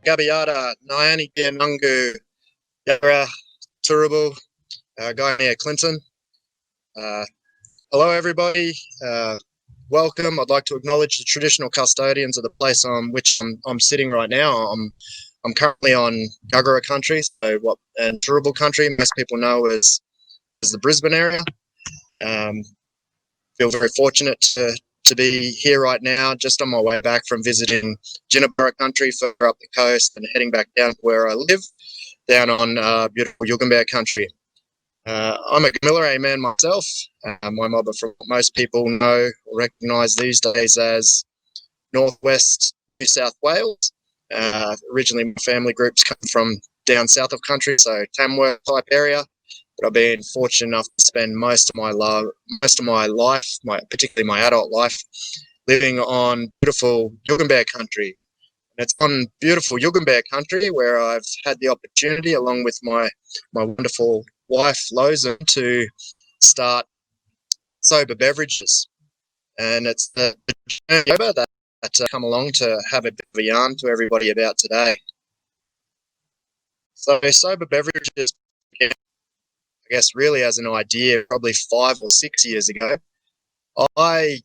Gabiata, Nyani, Nungu, Yara, Turrubu, Guinea Clinton. Hello, everybody. Welcome. I'd like to acknowledge the traditional custodians of the place on which I'm sitting right now. I'm currently on Kegerator country, and Turrubu country, most people know as the Brisbane area. Feel very fortunate to be here right now, just on my way back from visiting Yugambeh country further up the coast and heading back down to where I live, down on beautiful Yugambeh country. I'm a Kegerator man myself. My mother, from what most people know or recognise these days as northwest New South Wales. Originally, my family groups come from down south of country, so Tamworth type area. But I've been fortunate enough to spend most of my life, particularly my adult life, living on beautiful Yugambeh country. And it's on beautiful Yugambeh country where I've had the opportunity, along with my wonderful wife, Loza, to start Sober Beverages. And it's the journey that come along to have a bit of a yarn to everybody about today. So Sober Beverages, I guess really as an idea, probably 5 or 6 years ago. I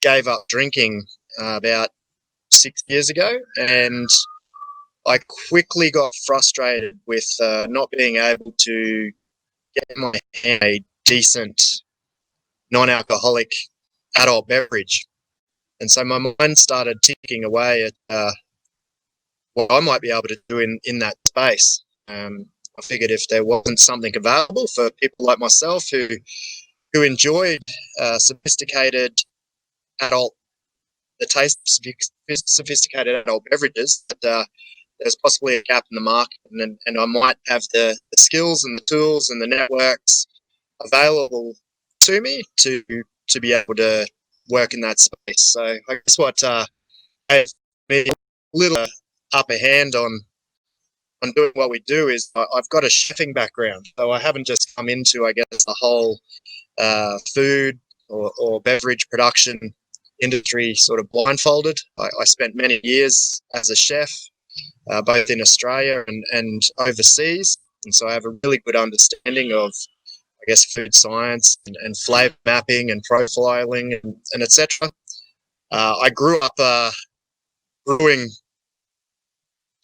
gave up drinking about 6 years ago, and I quickly got frustrated with not being able to get in my hand a decent non-alcoholic adult beverage. And so my mind started ticking away at what I might be able to do in that space. I figured if there wasn't something available for people like myself who enjoyed sophisticated adult, the taste of sophisticated adult beverages, that there's possibly a gap in the market, and I might have the skills and the tools and the networks available to me to be able to work in that space. So I guess what gave me a little upper hand on doing what we do is I've got a chefing background. So I haven't just come into, I guess, the whole food or beverage production industry sort of blindfolded. I spent many years as a chef, both in Australia and overseas. And so I have a really good understanding of, I guess, food science and flavour mapping and profiling and etc. I grew up brewing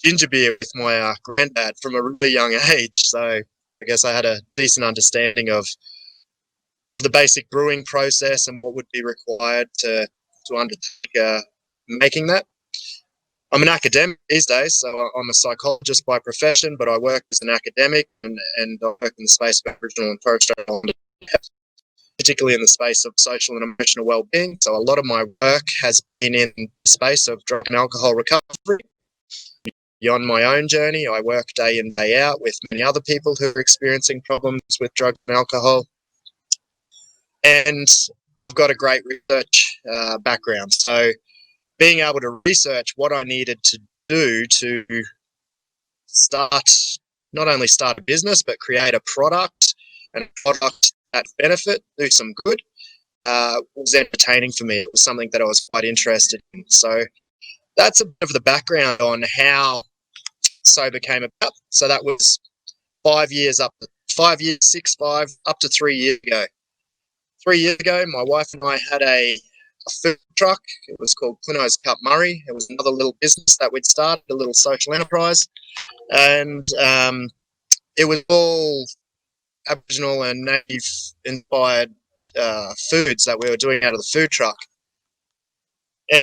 ginger beer with my granddad from a really young age. So I guess I had a decent understanding of the basic brewing process and what would be required to undertake making that. I'm an academic these days, so I'm a psychologist by profession, but I work as an academic and I work in the space of Aboriginal and Torres Strait Islander, particularly in the space of social and emotional well-being. So a lot of my work has been in the space of drug and alcohol recovery. Beyond my own journey, I work day in, day out with many other people who are experiencing problems with drugs and alcohol. And I've got a great research background. So being able to research what I needed to do to not only start a business, but create a product that benefit, do some good, was entertaining for me. It was something that I was quite interested in. So that's a bit of the background on how Sobah came about. So that was 5 years, up to 3 years ago. 3 years ago, my wife and I had a food truck. It was called Cluno's Cup Murray. It was another little business that we'd started, a little social enterprise. And it was all Aboriginal and native inspired foods that we were doing out of the food truck.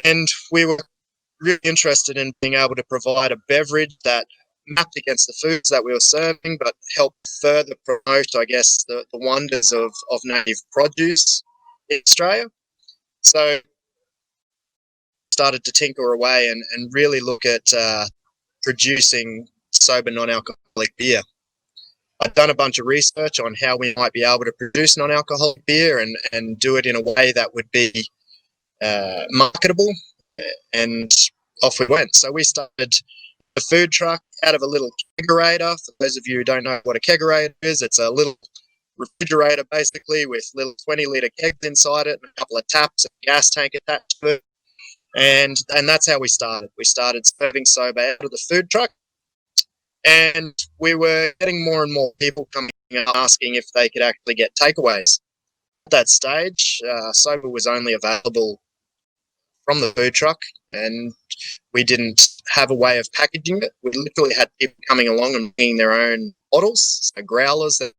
And we were really interested in being able to provide a beverage that mapped against the foods that we were serving, but helped further promote, I guess, the wonders of native produce in Australia. So started to tinker away and really look at producing sober non-alcoholic beer. I've done a bunch of research on how we might be able to produce non-alcoholic beer and do it in a way that would be marketable, and off we went. So we started a food truck out of a little kegerator. For those of you who don't know what a kegerator is, it's a little refrigerator basically with little 20-litre kegs inside it and a couple of taps and a gas tank attached to it. And that's how we started. We started serving Sobah out of the food truck. And we were getting more and more people coming up asking if they could actually get takeaways. At that stage, Sobah was only available from the food truck, and we didn't have a way of packaging it. We literally had people coming along and bringing their own bottles, so growlers that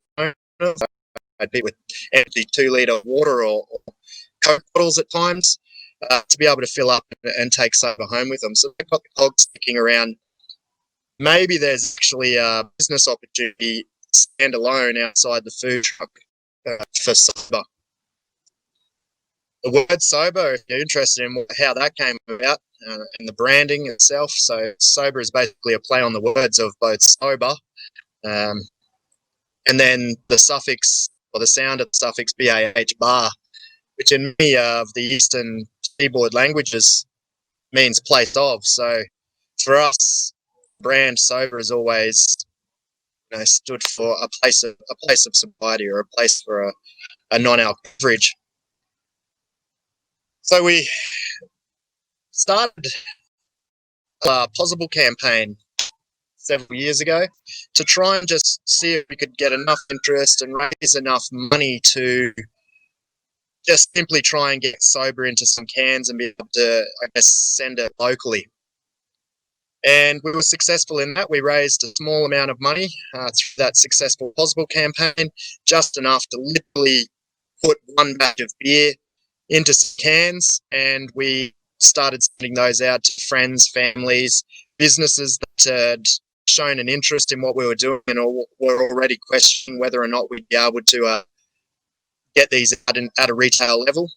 I'd be with empty 2 litre water or Coke bottles at times to be able to fill up and take Sobah home with them. So they've got the cogs sticking around. Maybe there's actually a business opportunity standalone outside the food truck for Sobah. The word Sobah, if you're interested in how that came about and the branding itself, so Sobah is basically a play on the words of both sober and then the suffix or the sound of the suffix BAH, bar, which in many of the Eastern Seaboard languages means place of. So for us, brand Sobah has always stood for a place of sobriety or a place for a non-alcoholic beverage. So we started a possible campaign several years ago to try and just see if we could get enough interest and raise enough money to just simply try and get Sobah into some cans and be able to, I guess, send it locally. And we were successful in that. We raised a small amount of money through that successful possible campaign, just enough to literally put one batch of beer into some cans, and we started sending those out to friends, families, businesses that had shown an interest in what we were doing and were already questioning whether or not we'd be able to get these out at a retail level.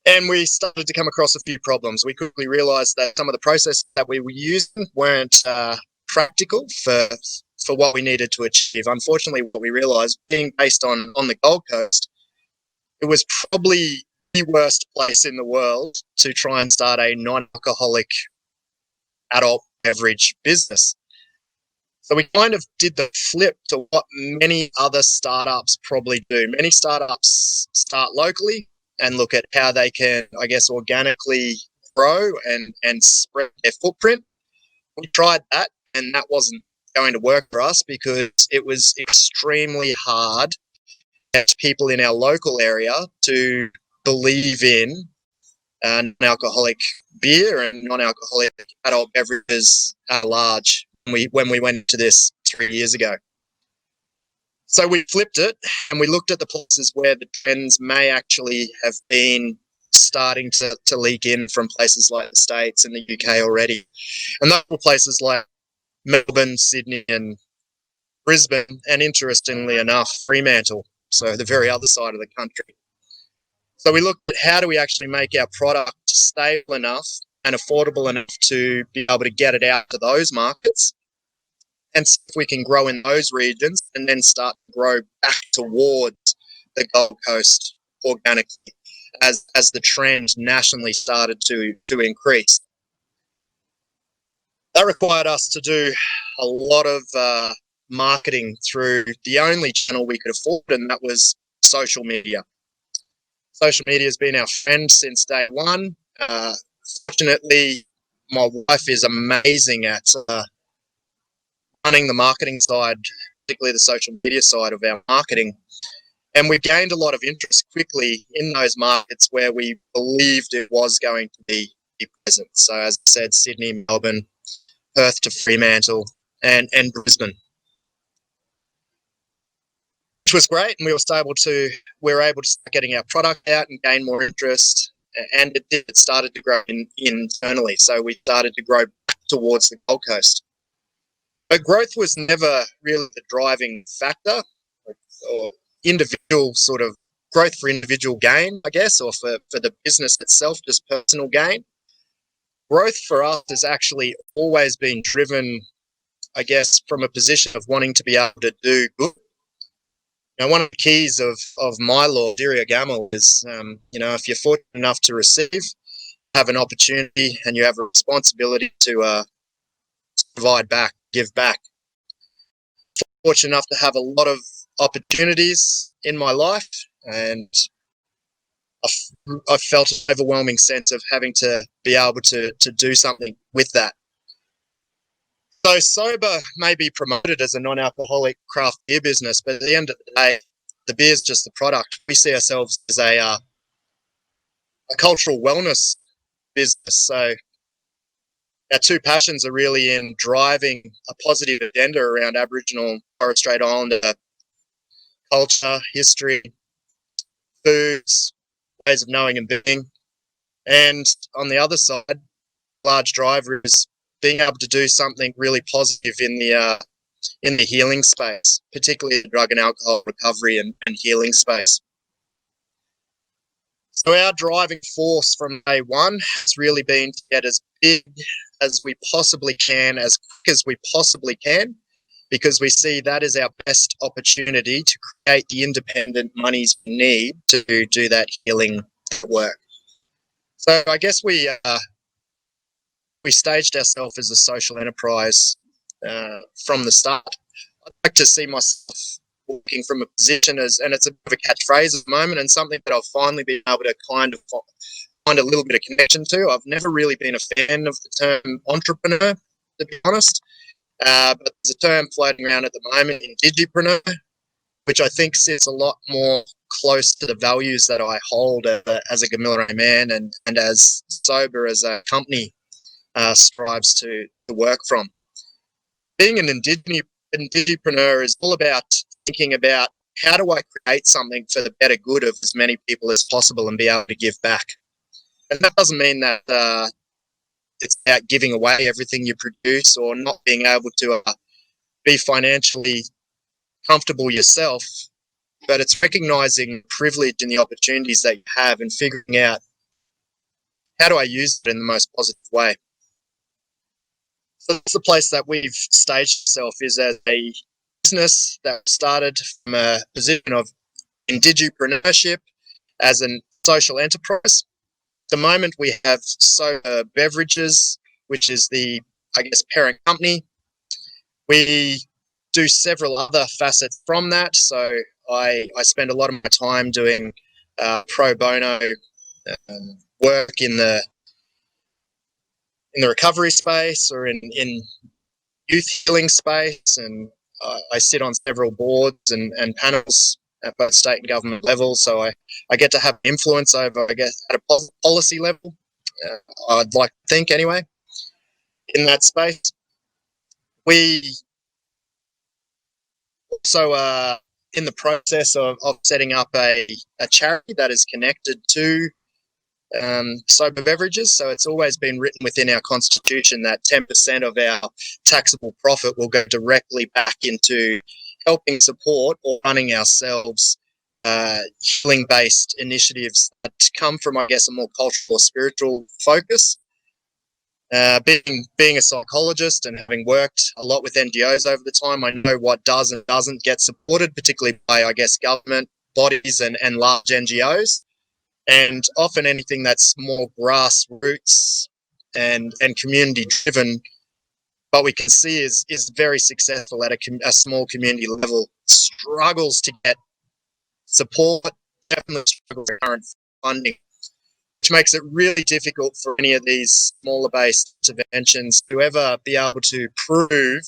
And we started to come across a few problems. We quickly realised that some of the processes that we were using weren't practical for what we needed to achieve. Unfortunately, what we realised, being based on the Gold Coast, it was probably the worst place in the world to try and start a non-alcoholic adult beverage business. So we kind of did the flip to what many other startups probably do. Many startups start locally and look at how they can, I guess, organically grow and spread their footprint. We tried that, and that wasn't going to work for us because it was extremely hard to get people in our local area to believe in non-alcoholic beer and non-alcoholic adult beverages at large when we went into this 3 years ago. So we flipped it and we looked at the places where the trends may actually have been starting to leak in from places like the States and the UK already. And those were places like Melbourne, Sydney and Brisbane, and interestingly enough, Fremantle, so the very other side of the country. So we looked at how do we actually make our product stable enough and affordable enough to be able to get it out to those markets, and see if we can grow in those regions and then start to grow back towards the Gold Coast organically as the trend nationally started to increase. That required us to do a lot of marketing through the only channel we could afford, and that was social media. Social media has been our friend since day one. Fortunately, my wife is amazing at running the marketing side, particularly the social media side of our marketing. And we gained a lot of interest quickly in those markets where we believed it was going to be present. So as I said, Sydney, Melbourne, Perth to Fremantle and Brisbane, which was great. And we were able to start getting our product out and gain more interest. And it started to grow internally. So we started to grow back towards the Gold Coast. But growth was never really the driving factor, or individual sort of growth for individual gain, I guess, or for the business itself, just personal gain. Growth for us has actually always been driven, I guess, from a position of wanting to be able to do good. Now, one of the keys of my law, Yugambeh, is, if you're fortunate enough to receive, have an opportunity, and you have a responsibility to provide back, give back. Fortunate enough to have a lot of opportunities in my life, and I felt an overwhelming sense of having to be able to do something with that. So Sober may be promoted as a non-alcoholic craft beer business, but at the end of the day, the beer is just the product. We see ourselves as a cultural wellness business. So our two passions are really in driving a positive agenda around Aboriginal and Torres Strait Islander culture, history, foods, ways of knowing and being. And on the other side, large driver is being able to do something really positive in the healing space, particularly the drug and alcohol recovery and healing space. So our driving force from day one has really been to get as big as we possibly can, as quick as we possibly can, because we see that is our best opportunity to create the independent monies we need to do that healing work. So I guess we staged ourselves as a social enterprise from the start. I'd like to see myself working from a position as, and it's a bit of a catchphrase at the moment, and something that I've finally been able to kind of find a little bit of connection to. I've never really been a fan of the term entrepreneur, to be honest, but there's a term floating around at the moment, indigipreneur, which I think sits a lot more close to the values that I hold as a Gamilaroi man and as Sober as a company strives to work from. Being an indigipreneur is all about thinking about how do I create something for the better good of as many people as possible and be able to give back. And that doesn't mean that it's about giving away everything you produce or not being able to be financially comfortable yourself, but it's recognizing privilege and the opportunities that you have and figuring out how do I use it in the most positive way. So that's the place that we've staged ourselves, is as a business that started from a position of indigipreneurship as a social enterprise. At the moment, we have Sober Beverages, which is the, I guess, parent company. We do several other facets from that. So I spend a lot of my time doing pro bono work in the recovery space or in youth healing space, and I sit on several boards and panels at both state and government levels, so I get to have influence over, I guess, at a policy level, I'd like to think anyway, in that space. We also are in the process of setting up a charity that is connected to Sober Beverages. So it's always been written within our constitution that 10% of our taxable profit will go directly back into helping support or running ourselves healing-based initiatives that come from, I guess, a more cultural or spiritual focus. Being a psychologist and having worked a lot with NGOs over the time, I know what does and doesn't get supported, particularly by, I guess, government bodies and large NGOs. And often anything that's more grassroots and community driven, but we can see is very successful at a small community level, struggles to get support, definitely struggles with current funding, which makes it really difficult for any of these smaller based interventions to ever be able to prove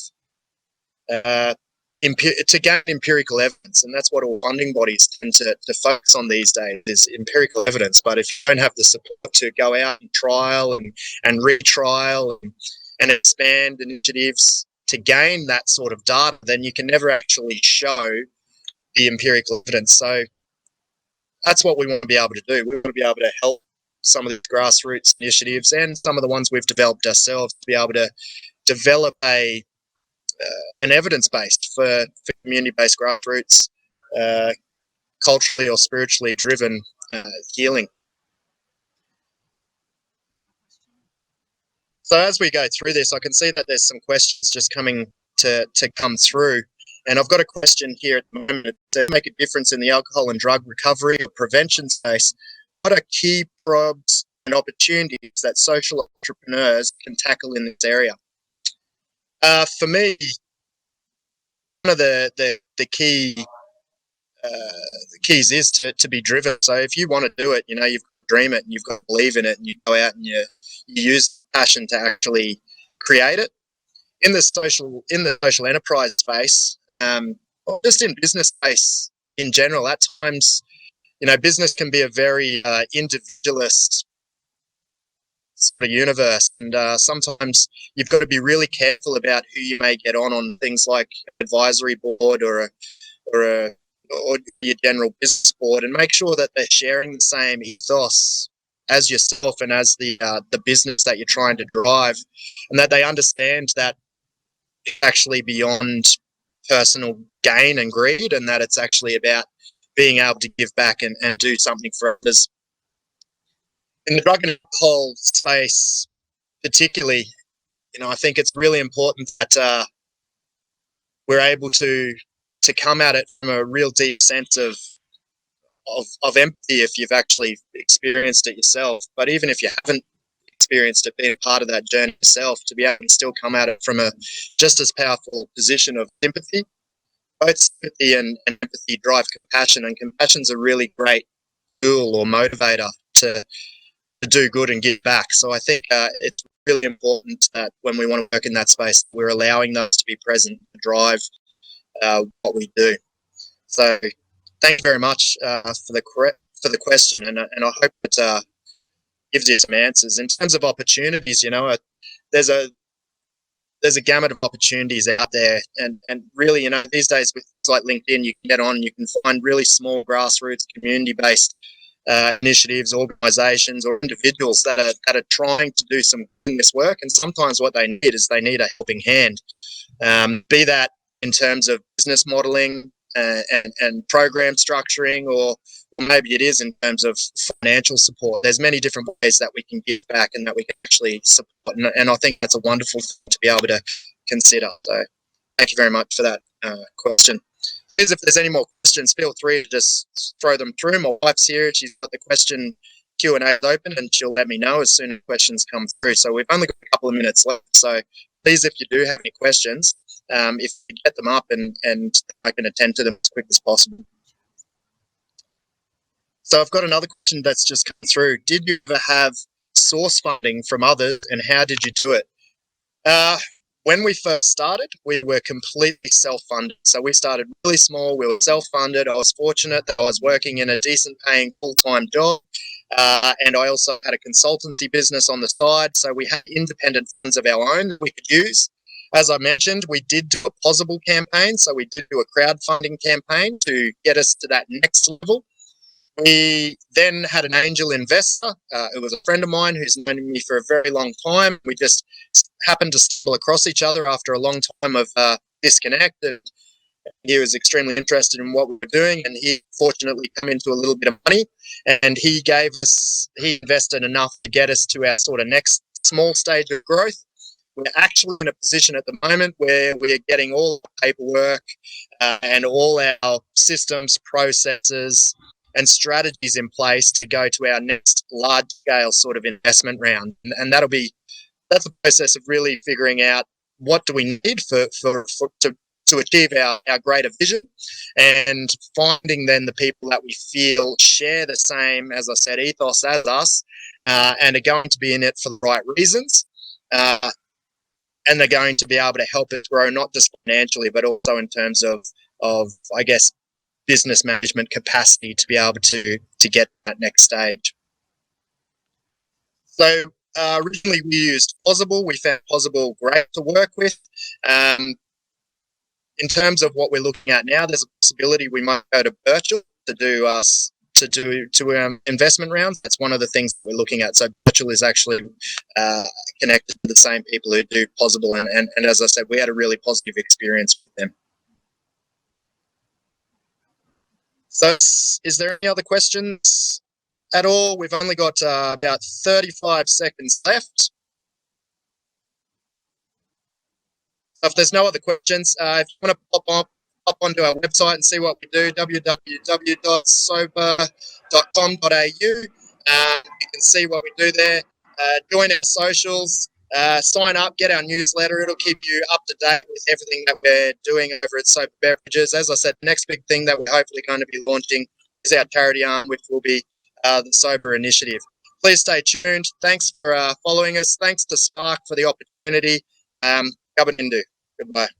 to gain empirical evidence. And that's what all funding bodies tend to focus on these days, is empirical evidence. But if you don't have the support to go out and trial and retrial and expand initiatives to gain that sort of data, then you can never actually show the empirical evidence. So that's what we want to be able to do. We want to be able to help some of the grassroots initiatives and some of the ones we've developed ourselves to be able to develop an evidence-based for community-based grassroots, culturally or spiritually driven healing. So as we go through this, I can see that there's some questions just coming to come through. And I've got a question here at the moment. To make a difference in the alcohol and drug recovery or prevention space, what are key probes and opportunities that social entrepreneurs can tackle in this area? For me, one of the key keys is to be driven. So if you want to do it, you've got to dream it and you've got to believe in it, and you go out and you use passion to actually create it. in the social enterprise space, or just in business space in general. At times, business can be a very individualist sort of universe, and sometimes you've got to be really careful about who you may get on things like advisory board or your general business board, and make sure that they're sharing the same ethos as yourself and as the business that you're trying to drive, and that they understand that it's actually beyond personal gain and greed, and that it's actually about being able to give back and do something for others. In the drug and alcohol space, particularly, I think it's really important that we're able to come at it from a real deep sense of empathy if you've actually experienced it yourself. But even if you haven't experienced it, being part of that journey yourself, to be able to still come at it from a just as powerful position of sympathy. Both sympathy and empathy drive compassion, and compassion's a really great tool or motivator to do good and give back. So I think it's really important that when we want to work in that space, we're allowing those to be present to drive what we do. So thank you very much for the question, and I hope it gives you some answers. In terms of opportunities, there's a gamut of opportunities out there, and really, these days with things like LinkedIn, you can get on, you can find really small grassroots community-based initiatives, organisations, or individuals that are trying to do some goodness work. And sometimes what they need is a helping hand, be that in terms of business modelling and program structuring, or maybe it is in terms of financial support. There's many different ways that we can give back and that we can actually support, and I think that's a wonderful thing to be able to consider. So thank you very much for that question. If there's any more questions, feel free to just throw them through. My wife's here. She's got the question Q&A open, and she'll let me know as soon as questions come through. So we've only got a couple of minutes left. So please, if you do have any questions, if you get them up, and I can attend to them as quick as possible. So I've got another question that's just come through. Did you ever have source funding from others, and how did you do it? When we first started, we were completely self-funded. So we started really small. We were self-funded. I was fortunate that I was working in a decent paying full-time job. And I also had a consultancy business on the side. So we had independent funds of our own that we could use. As I mentioned, we did do a possible campaign. So we did do a crowdfunding campaign to get us to that next level. We then had an angel investor. It was a friend of mine who's known me for a very long time. We just happened to stumble across each other after a long time of disconnect. And he was extremely interested in what we were doing, and he fortunately came into a little bit of money, and he invested enough to get us to our sort of next small stage of growth. We're actually in a position at the moment where we're getting all the paperwork and all our systems, processes, and strategies in place to go to our next large-scale sort of investment round, and that's the process of really figuring out what do we need to achieve our greater vision, and finding then the people that we feel share the same, as I said, ethos as us, and are going to be in it for the right reasons, and they're going to be able to help us grow not just financially, but also in terms of I guess, business management capacity to be able to get that next stage. So originally we used Possible. We found Possible great to work with. In terms of what we're looking at now, there's a possibility we might go to virtual to do investment rounds. That's one of the things that we're looking at. So virtual is actually connected to the same people who do Possible, and as I said, we had a really positive experience with them. So is there any other questions at all? We've only got about 35 seconds left. So if there's no other questions, if you want to pop onto our website and see what we do, www.sober.com.au. You can see what we do there. Join our socials, sign up, get our newsletter. It'll keep you up to date with everything that we're doing over at Sober Beverages. As I said, the next big thing that we're hopefully going to be launching is our charity arm, which will be the Sober Initiative. Please stay tuned. Thanks for following us. Thanks to Spark for the opportunity. Kabanindu. Goodbye.